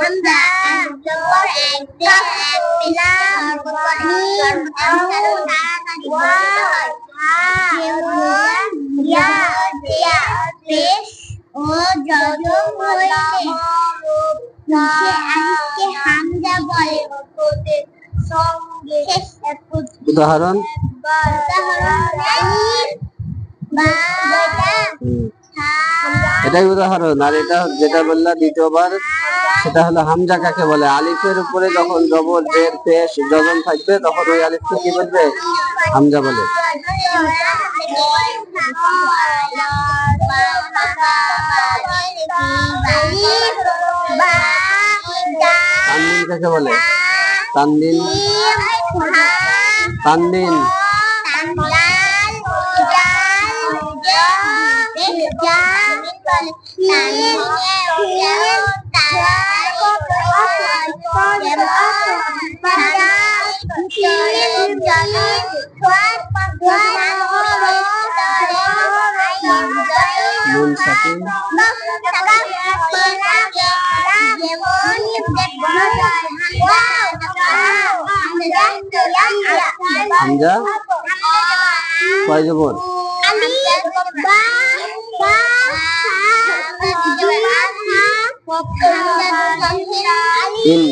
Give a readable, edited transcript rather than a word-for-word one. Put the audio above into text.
হামজা জবর এক কাফ বিলাম মিম তাড়াতাড়ি ইয়া ইয়া পেশ ও যজম হইলে নিচে আলিফকে হামজা বলে উদাহরণ এটাই উদাহরণ। আর এটা যেটা বললা দ্বিতীয়বার, সেটা হলো হামজা কাকে বলে? আলিফের উপরে যখন জবর জের পেশ যজম থাকবে তখন ওই আলিফকে কি বলবে? হামজা বলে। তানবিন কাকে বলে? তানবিন তানবিন নুন সাকিন হামজা কয় জবর? ইন